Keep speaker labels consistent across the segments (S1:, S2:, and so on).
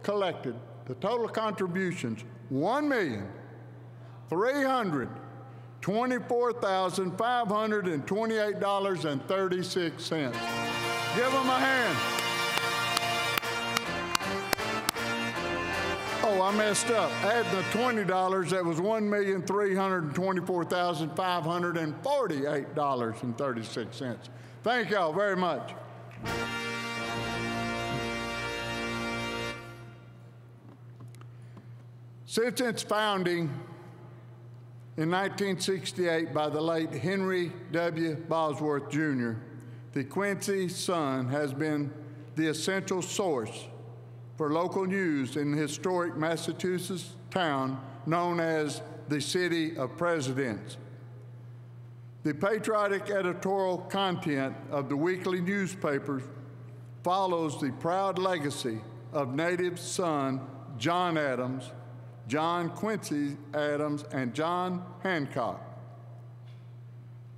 S1: collected, the total contributions, $1,324,528.36. Give them a hand. Oh, I messed up. Add the $20, that was $1,324,548.36. Thank y'all very much. Since its founding in 1968 by the late Henry W. Bosworth, Jr., the Quincy Sun has been the essential source for local news in the historic Massachusetts town known as the City of Presidents. The patriotic editorial content of the weekly newspaper follows the proud legacy of native son John Adams, John Quincy Adams, and John Hancock.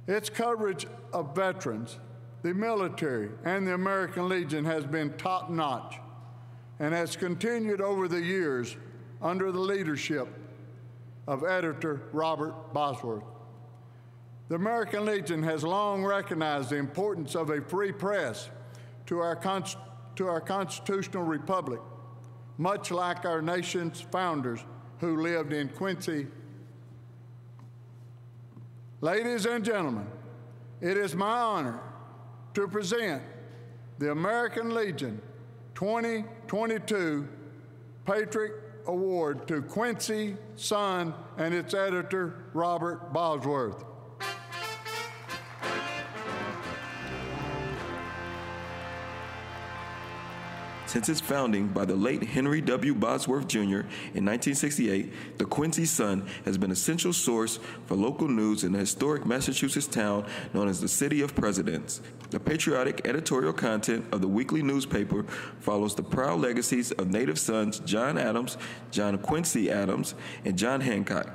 S1: Its coverage of veterans, the military, and the American Legion has been top-notch and has continued over the years under the leadership of editor Robert Bosworth. The American Legion has long recognized the importance of a free press to our constitutional republic, much like our nation's founders who lived in Quincy. Ladies and gentlemen, it is my honor to present the American Legion 2022 Patriot Award to Quincy Sun and its editor, Robert Bosworth.
S2: Since its founding by the late Henry W. Bosworth, Jr. in 1968, the Quincy Sun has been an essential source for local news in the historic Massachusetts town known as the City of Presidents. The patriotic editorial content of the weekly newspaper follows the proud legacies of native sons John Adams, John Quincy Adams, and John Hancock.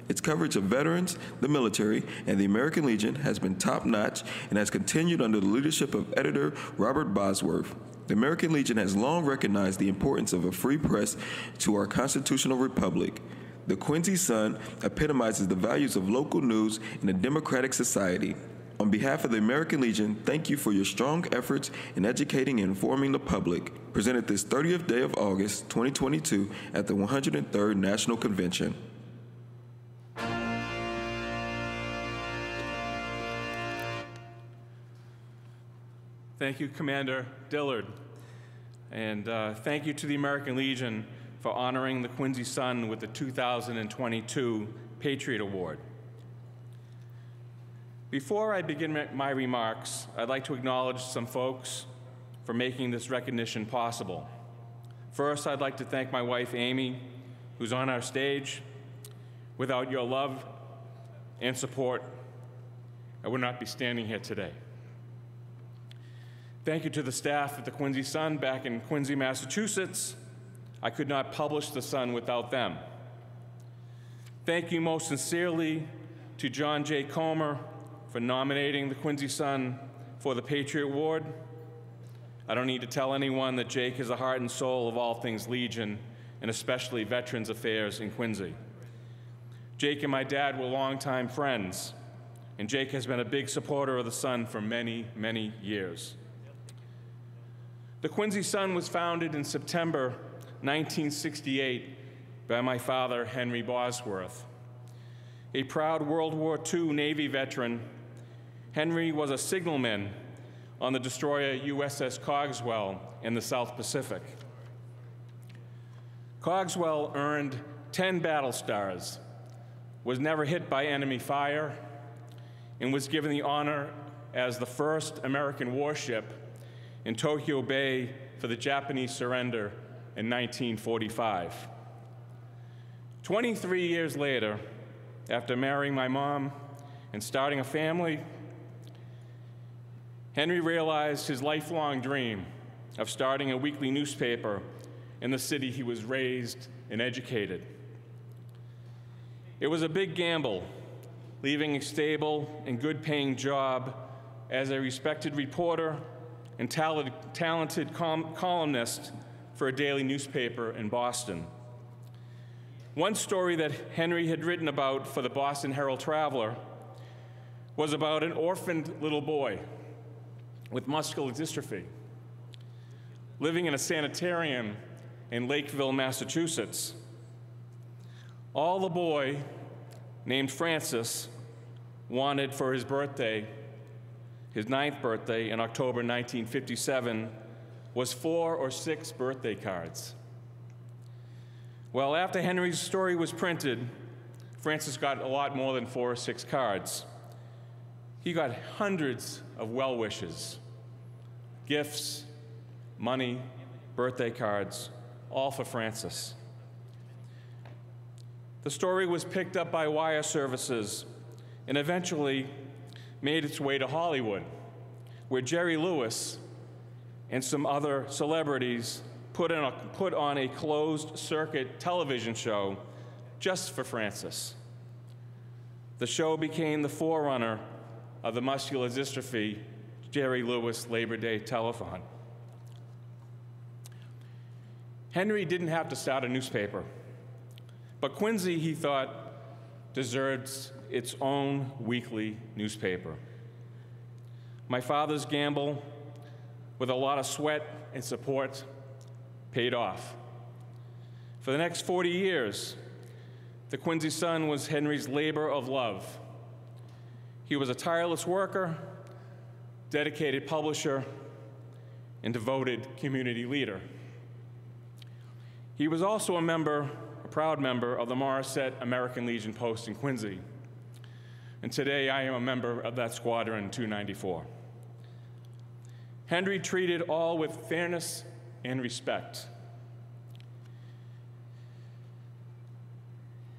S2: Its coverage of veterans, the military, and the American Legion has been top-notch and has continued under the leadership of editor Robert Bosworth. The American Legion has long recognized the importance of a free press to our constitutional republic. The Quincy Sun epitomizes the values of local news in a democratic society. On behalf of the American Legion, thank you for your strong efforts in educating and informing the public. Presented this 30th day of August, 2022 at the 103rd National Convention.
S3: Thank you, Commander Dillard. And thank you to the American Legion for honoring the Quincy Sun with the 2022 Patriot Award. Before I begin my remarks, I'd like to acknowledge some folks for making this recognition possible. First, I'd like to thank my wife, Amy, who's on our stage. Without your love and support, I would not be standing here today. Thank you to the staff at the Quincy Sun back in Quincy, Massachusetts. I could not publish the Sun without them. Thank you most sincerely to John J. Comer for nominating the Quincy Sun for the Patriot Award. I don't need to tell anyone that Jake is the heart and soul of all things Legion, and especially Veterans Affairs in Quincy. Jake and my dad were longtime friends, and Jake has been a big supporter of the Sun for many, many years. The Quincy Sun was founded in September 1968 by my father, Henry Bosworth. A proud World War II Navy veteran, Henry was a signalman on the destroyer USS Cogswell in the South Pacific. Cogswell earned 10 battle stars, was never hit by enemy fire, and was given the honor as the first American warship in Tokyo Bay for the Japanese surrender in 1945. 23 years later, after marrying my mom and starting a family, Henry realized his lifelong dream of starting a weekly newspaper in the city he was raised and educated. It was a big gamble, leaving a stable and good-paying job as a respected reporter and talented columnist for a daily newspaper in Boston. One story that Henry had written about for the Boston Herald Traveler was about an orphaned little boy with muscular dystrophy living in a sanitarium in Lakeville, Massachusetts. All the boy, named Francis, wanted for his birthday, his 9th birthday in October 1957, was 4 or 6 birthday cards. Well, after Henry's story was printed, Francis got a lot more than 4 or 6 cards. He got hundreds of well wishes, gifts, money, birthday cards, all for Francis. The story was picked up by wire services and eventually made its way to Hollywood, where Jerry Lewis and some other celebrities put on a closed-circuit television show just for Francis. The show became the forerunner of the muscular dystrophy Jerry Lewis Labor Day telethon. Henry didn't have to start a newspaper, but Quincy, he thought, deserves its own weekly newspaper. My father's gamble, with a lot of sweat and support, paid off. For the next 40 years, the Quincy Sun was Henry's labor of love. He was a tireless worker, dedicated publisher, and devoted community leader. He was also a proud member of the Morissette American Legion Post in Quincy. And today I am a member of that Squadron 294. Henry treated all with fairness and respect.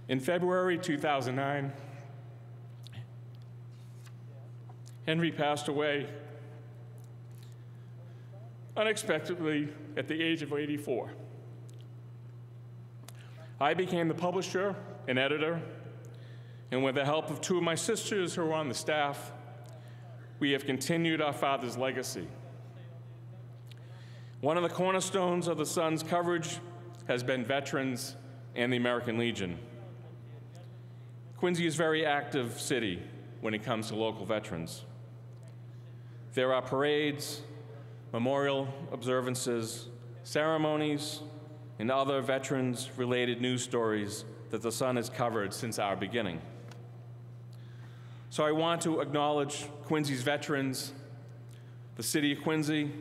S3: In February 2009, Henry passed away unexpectedly at the age of 84. I became the publisher and editor, and with the help of 2 of my sisters who were on the staff, we have continued our father's legacy. One of the cornerstones of the Sun's coverage has been veterans and the American Legion. Quincy is a very active city when it comes to local veterans. There are parades, memorial observances, ceremonies, and other veterans-related news stories that the Sun has covered since our beginning. So I want to acknowledge Quincy's veterans, the city of Quincy,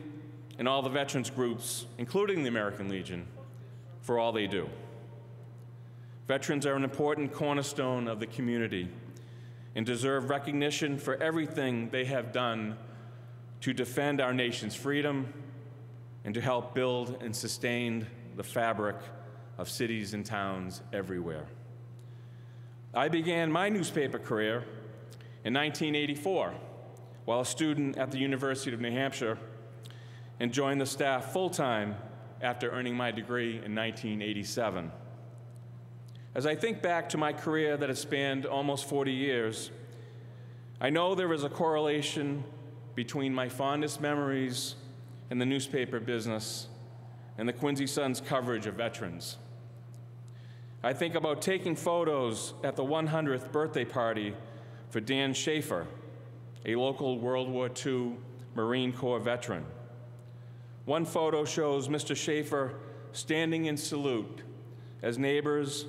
S3: and all the veterans groups, including the American Legion, for all they do. Veterans are an important cornerstone of the community and deserve recognition for everything they have done to defend our nation's freedom and to help build and sustain the fabric of cities and towns everywhere. I began my newspaper career in 1984 while a student at the University of New Hampshire and joined the staff full-time after earning my degree in 1987. As I think back to my career that has spanned almost 40 years, I know there is a correlation between my fondest memories in the newspaper business and the Quincy Sun's coverage of veterans. I think about taking photos at the 100th birthday party for Dan Schaefer, a local World War II Marine Corps veteran. One photo shows Mr. Schaefer standing in salute as neighbors,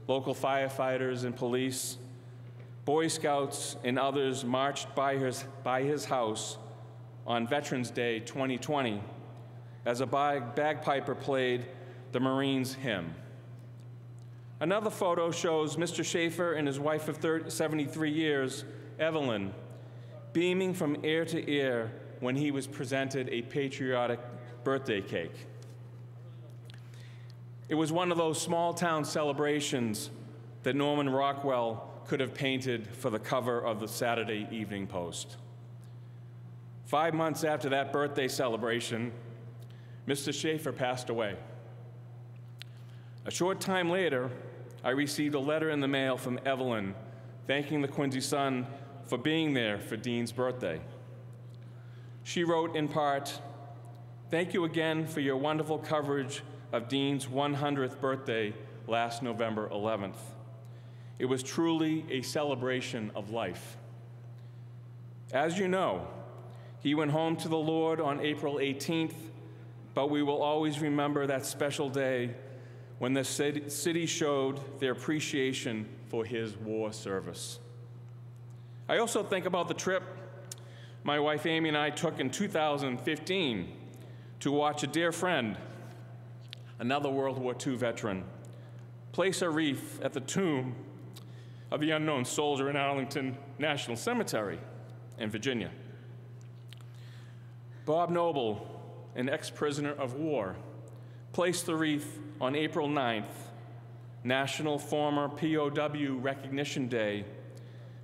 S3: local firefighters and police, Boy Scouts, and others marched by his house on Veterans Day 2020 as a bagpiper played the Marines' hymn. Another photo shows Mr. Schaefer and his wife of 73 years, Evelyn, beaming from ear to ear when he was presented a patriotic birthday cake. It was one of those small-town celebrations that Norman Rockwell could have painted for the cover of the Saturday Evening Post. 5 months after that birthday celebration, Mr. Schaefer passed away. A short time later, I received a letter in the mail from Evelyn thanking the Quincy Sun for being there for Dean's birthday. She wrote in part, "Thank you again for your wonderful coverage of Dean's 100th birthday last November 11th. It was truly a celebration of life. As you know, he went home to the Lord on April 18th, but we will always remember that special day when the city showed their appreciation for his war service. I also think about the trip my wife Amy and I took in 2015 to watch a dear friend, another World War II veteran, place a wreath at the tomb of the unknown soldier in Arlington National Cemetery in Virginia. Bob Noble, an ex-prisoner of war, placed the wreath on April 9th, National Former POW Recognition Day,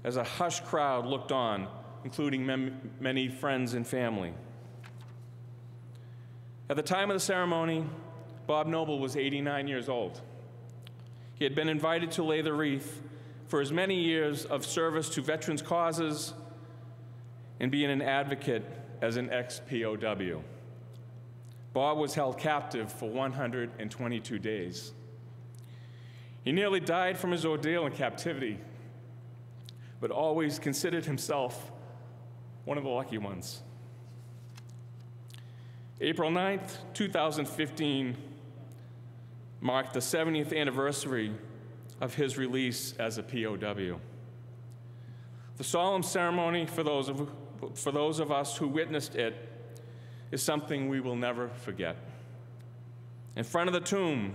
S3: as a hushed crowd looked on, including many friends and family. At the time of the ceremony, Bob Noble was 89 years old. He had been invited to lay the wreath for his many years of service to veterans' causes and being an advocate as an ex-POW. Bob was held captive for 122 days. He nearly died from his ordeal in captivity, but always considered himself one of the lucky ones. April 9th, 2015 marked the 70th anniversary of his release as a POW. The solemn ceremony for those of us who witnessed it is something we will never forget. In front of the tomb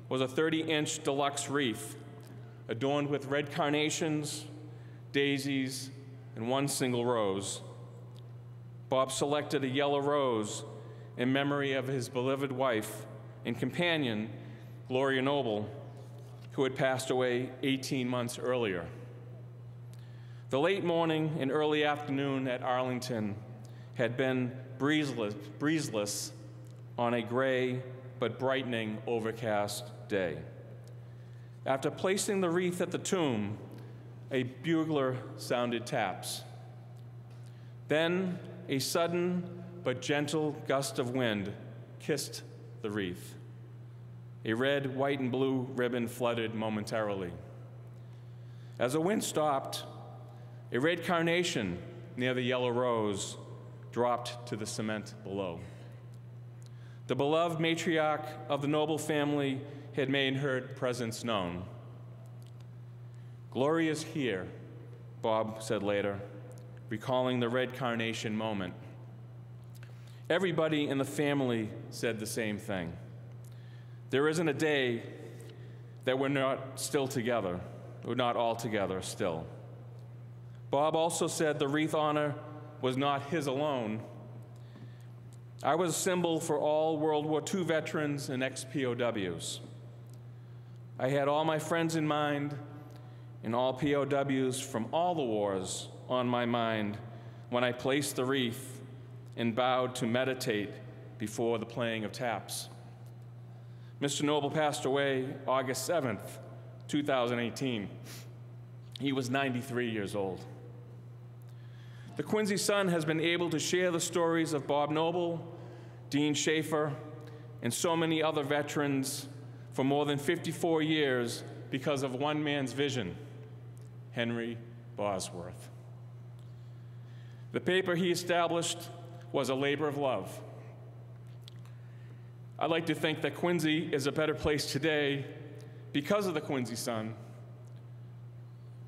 S3: was a 30-inch deluxe wreath adorned with red carnations, daisies, and one single rose. Bob selected a yellow rose in memory of his beloved wife and companion, Gloria Noble, who had passed away 18 months earlier. The late morning and early afternoon at Arlington had been breezeless on a gray but brightening overcast day. After placing the wreath at the tomb, a bugler sounded taps. Then a sudden but gentle gust of wind kissed the wreath. A red, white, and blue ribbon fluttered momentarily. As the wind stopped, a red carnation near the yellow rose dropped to the cement below. The beloved matriarch of the Noble family had made her presence known. "Gloria's here," Bob said later, recalling the red carnation moment. Everybody in the family said the same thing. There isn't a day that we're not still together. We're not all together still. Bob also said the wreath honor was not his alone. I was a symbol for all World War II veterans and ex-POWs. I had all my friends in mind and all POWs from all the wars on my mind when I placed the wreath and bowed to meditate before the playing of taps. Mr. Noble passed away August 7th, 2018. He was 93 years old. The Quincy Sun has been able to share the stories of Bob Noble, Dean Schaefer, and so many other veterans for more than 54 years because of one man's vision, Henry Bosworth. The paper he established was a labor of love. I'd like to think that Quincy is a better place today because of the Quincy Sun,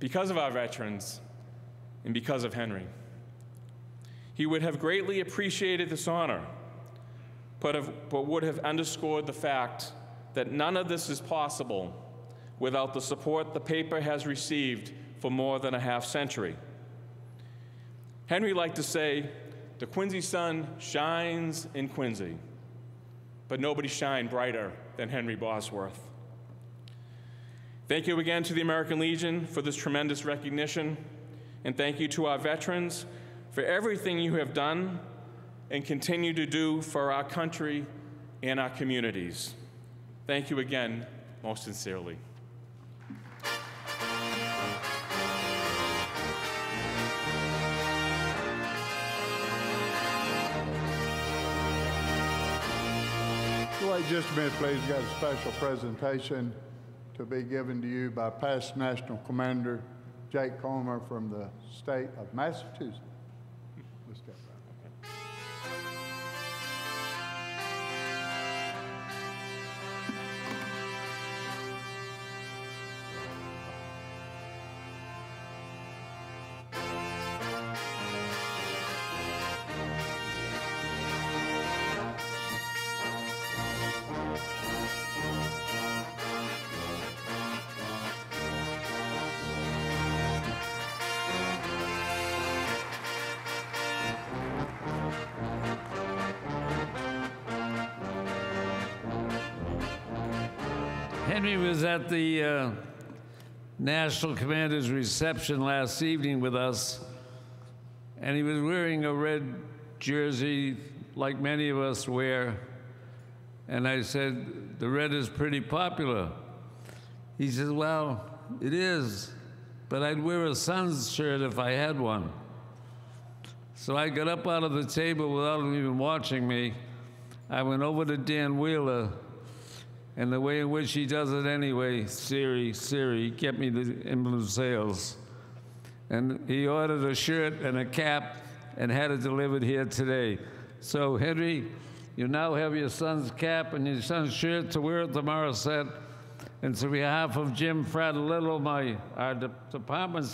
S3: because of our veterans, and because of Henry. He would have greatly appreciated this honor, but would have underscored the fact that none of this is possible without the support the paper has received for more than a half-century. Henry liked to say, "The Quincy Sun shines in Quincy," but nobody shined brighter than Henry Bosworth. Thank you again to the American Legion for this tremendous recognition, and thank you to our veterans for everything you have done and continue to do for our country and our communities. Thank you again, most sincerely.
S1: Do I just a minute, please. We've got a special presentation to be given to you by past National Commander Jake Comer from the state of Massachusetts. Let's step back.
S4: Henry was at the National Commander's reception last evening with us, and he was wearing a red jersey like many of us wear. And I said, the red is pretty popular. He says, well, it is, but I'd wear a Suns shirt if I had one. So I got up out of the table without him even watching me. I went over to Dan Wheeler, and the way in which he does it anyway, Siri, get me the emblem sales. And he ordered a shirt and a cap and had it delivered here today. So Henry, you now have your son's cap and your son's shirt to wear at tomorrow's set. And so on behalf of Jim Fratellillo, our department